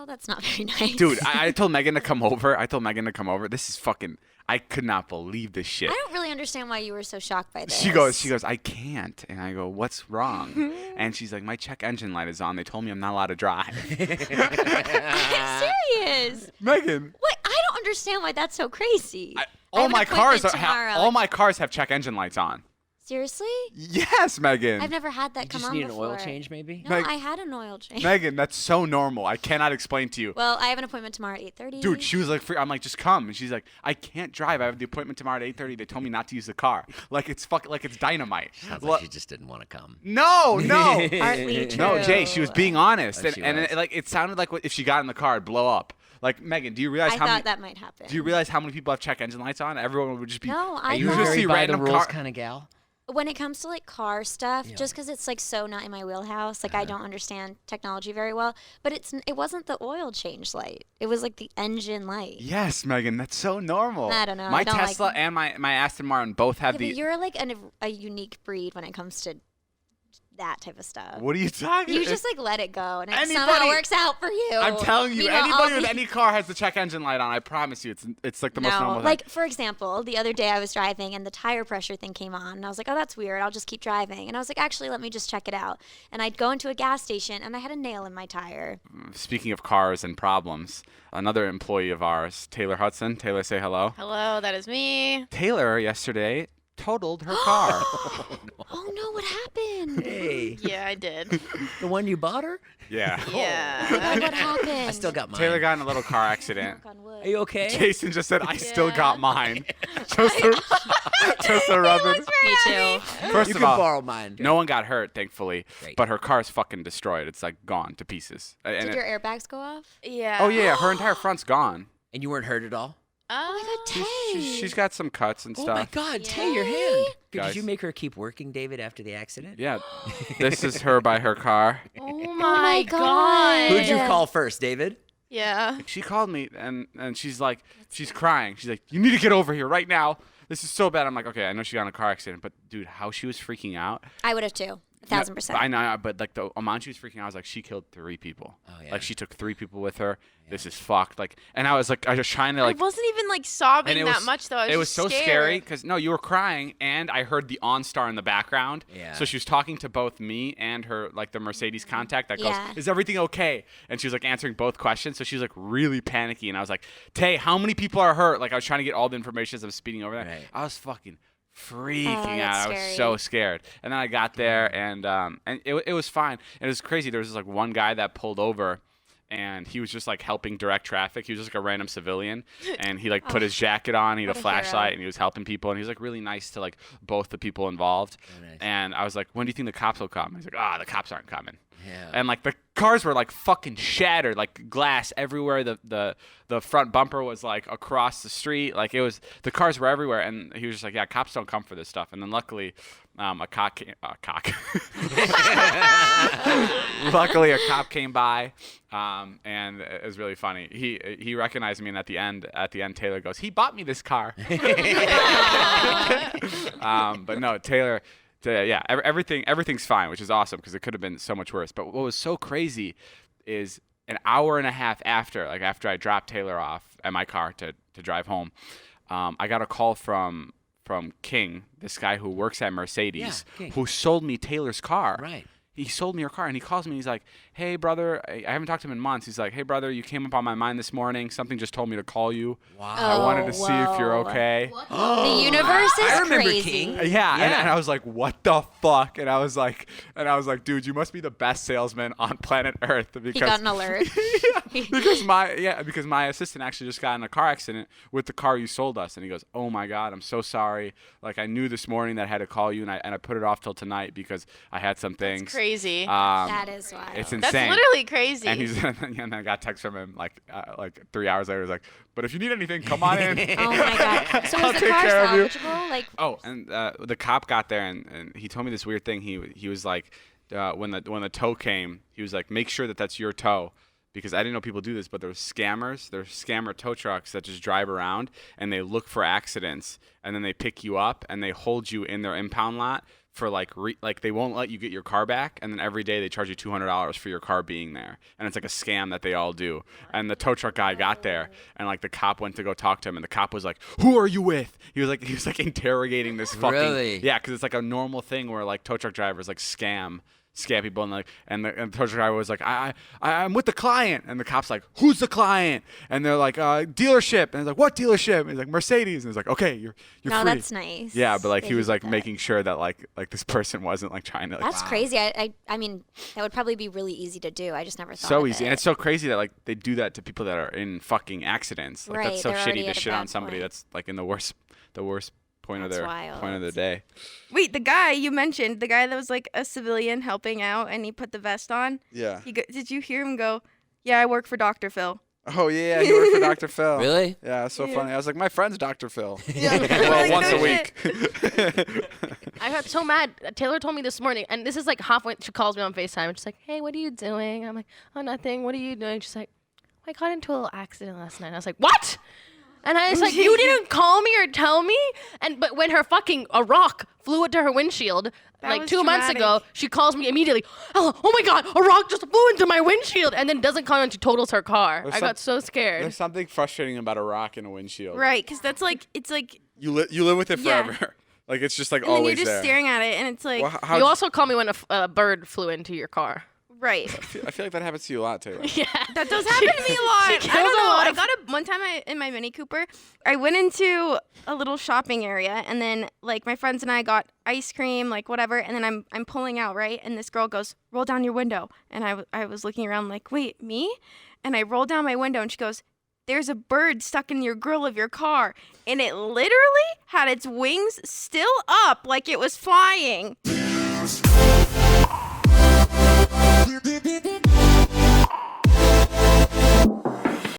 well, that's not very nice. Dude, I told Megan to come over. This is fucking. I could not believe this shit. I don't really understand why you were so shocked by this. She goes, I can't. And I go, what's wrong? And she's like, my check engine light is on. They told me I'm not allowed to drive. I'm serious. Megan. What? I don't understand why that's so crazy. All my cars have have check engine lights on. Seriously? Yes, Megan. I've never had that You come just on need before. an oil change, maybe? No, I had an oil change. Megan, that's so normal. I cannot explain to you. Well, I have an appointment tomorrow at 8:30. Dude, she was like, I'm like, just come. And she's like, I can't drive. I have the appointment tomorrow at 8:30. They told me not to use the car. Like it's dynamite. Sounds like she just didn't want to come. No. Partly true. No, Jay, she was being honest. Oh, she and was. it sounded like if she got in the car, it'd blow up. Like, Megan, do you realize I how thought many, that might happen. do you realize how many people have check engine lights on? Everyone would just be. No, Are I you a thought just very see by the random rules car- kind of gal? when it comes to like car stuff, Yeah. just because it's like so not in my wheelhouse, like I don't understand technology very well. But it wasn't the oil change light; it was like the engine light. Yes, Megan, that's so normal. I don't know. My I don't Tesla like- and my Aston Martin both have Yeah, the. but you're like a unique breed when it comes to that type of stuff. What are you talking? You just like let it go, and it Anybody- somehow works out for you. I'm telling you, Meanwhile, anybody I'll with be- any car has the check engine light on. I promise you, it's like the most normal thing. Like for example, the other day I was driving and the tire pressure thing came on, and I was like, "Oh, that's weird. I'll just keep driving." And I was like, "Actually, let me just check it out." And I'd go into a gas station, and I had a nail in my tire. Speaking of cars and problems, another employee of ours, Taylor Hudson. Taylor, say hello. Hello, that is me. Taylor yesterday totaled her car. Oh no, what happened? Hey, Yeah, I did. the one you bought her? Yeah. Oh, Yeah. what happened? I still got mine. Taylor got in a little car accident. Knock on wood. Are you okay? Jason just said, I still Yeah. got mine. just to rub it. Me too. First You of can all, borrow mine. no one got hurt, thankfully, Great. but her car's fucking destroyed. It's like gone to pieces. And Did it- your airbags go off? Yeah. oh, yeah, her entire front's gone. And you weren't hurt at all? Oh my God, Tay. She's got some cuts and Oh stuff. my God, Tay, your hand. Dude, Guys. did you make her keep working, David, after the accident? Yeah, this is her by her car. Oh my my God. god. Who'd you Yeah. call first, David? Yeah. She called me and she's like, she's crying. She's like, you need to get over here right now. This is so bad. I'm like, okay, I know she got in a car accident, but dude, how she was freaking out. I would have too. 1,000%. I know, but like the amount she was freaking out, I was like, she killed 3 people. Oh, yeah. Like she took 3 people with her. This is fucked. Like, and I was trying to like. I wasn't even like sobbing And it that was, much though. I was it was just so scared. scary because no, you were crying, and I heard the OnStar in the background. Yeah. So she was talking to both me and her, like the Mercedes contact that goes, Yeah. "Is everything okay?" And she was like answering both questions. So she was like really panicky, and I was like, "Tay, how many people are hurt?" Like I was trying to get all the information as I was speeding over there. Right. I was fucking freaking Oh, out. that's I was scary. so scared. And then I got there, and it was fine. And it was crazy. There was this, like one guy that pulled over. And he was just like helping direct traffic. He was just like a random civilian, and he like put his jacket on. He had what a a flashlight, hero. and he was helping people. And he was like really nice to like both the people involved. Oh, nice. And I was like, "When do you think the cops will come?" He's like, the cops aren't coming." Yeah. And like the cars were like fucking shattered, like glass everywhere. The front bumper was like across the street. Like the cars were everywhere. And he was just like, "Yeah, cops don't come for this stuff." And then luckily, luckily a cop came by, and it was really funny. He recognized me, and at the end, Taylor goes, "He bought me this car." But no, Taylor. Yeah, everything's fine, which is awesome because it could have been so much worse. But what was so crazy is an hour and a half after I dropped Taylor off at my car to drive home, I got a call from King, this guy who works at Mercedes, Yeah, King. who sold me Taylor's car. Right. He sold me her car, and he calls me. He's like, "Hey, brother, I haven't talked to him in months." He's like, "Hey, brother, you came up on my mind this morning. Something just told me to call you. Wow. I wanted to see if you're whoa. okay." The universe is I remember crazy. King. Yeah, Yeah. And I was like, "What the fuck?" And I was like, "Dude, you must be the best salesman on planet Earth." Because He got an alert. because my assistant actually just got in a car accident with the car you sold us, and he goes, "Oh my God, I'm so sorry. Like I knew this morning that I had to call you, and I put it off till tonight because I had some things." Crazy. That is wild. It's insane. That's literally crazy. And and then I got text from him like 3 hours later. He's like, "But if you need anything, come on in." Oh my God. So I'll is the take car care of you. salvageable? Like, Oh, and the cop got there, and he told me this weird thing. He was like, when the tow came, he was like, "Make sure that that's your tow." Because I didn't know people do this, but there's scammer tow trucks that just drive around and they look for accidents, and then they pick you up and they hold you in their impound lot for like they won't let you get your car back, and then every day they charge you $200 for your car being there, and it's like a scam that they all do. And the tow truck guy got there, and like the cop went to go talk to him, and the cop was like, "Who are you with?" He was like interrogating this fucking Really? yeah, because it's like a normal thing where like tow truck drivers like scam people, and the tow truck driver was like, I'm with the client, and the cop's like, "Who's the client?" And they're like, "Dealership," and he's like, "What dealership?" And he's like, "Mercedes," and he's like, "Okay, you're No, free." that's nice. Yeah, but like They he was did like that. making sure that like this person wasn't like trying to like That's crazy. I mean, that would probably be really easy to do. I just never thought so of easy, it. and it's so crazy that like they do that to people that are in fucking accidents. Like Right, that's so they're already shitty to at a shit on bad somebody point. that's like in the worst point That's of their wild. point of the day. Wait, the guy you mentioned, the guy that was like a civilian helping out, and he put the vest on. Yeah. Did you hear him go? Yeah, I work for Dr. Phil. Oh yeah, he worked for Dr. Phil. Really? Yeah, it's so Yeah. funny. I was like, my friend's Dr. Phil. Yeah. Well, Like, once no a week. I got so mad. Taylor told me this morning, and this is like halfway. She calls me on FaceTime, and she's like, "Hey, what are you doing?" I'm like, "Oh, nothing. What are you doing?" She's like, "I got into a little accident last night." I was like, "What?" And I was like, "You didn't call me or tell me." But when a rock flew into her windshield like was 2 months ago, traumatic. she calls me immediately. Oh my God, a rock just flew into my windshield, and then doesn't come and she totals her car. There's I got so scared. There's something frustrating about a rock in a windshield. Right, because that's like, it's like, You live with it Yeah. forever. Like it's just like and then always you're just there. staring at it, and it's like, Well, how You also call me when a bird flew into your car. right. I feel like that happens to you a lot, Taylor. Yeah. That does happen to me a lot. She I kills don't a know. lot I of- got one time in my Mini Cooper. I went into a little shopping area, and then like my friends and I got ice cream, like whatever. And then I'm pulling out, right, and this girl goes, "Roll down your window." And I was looking around like, "Wait, me?" And I rolled down my window, and she goes, "There's a bird stuck in your grill of your car," and it literally had its wings still up, like it was flying.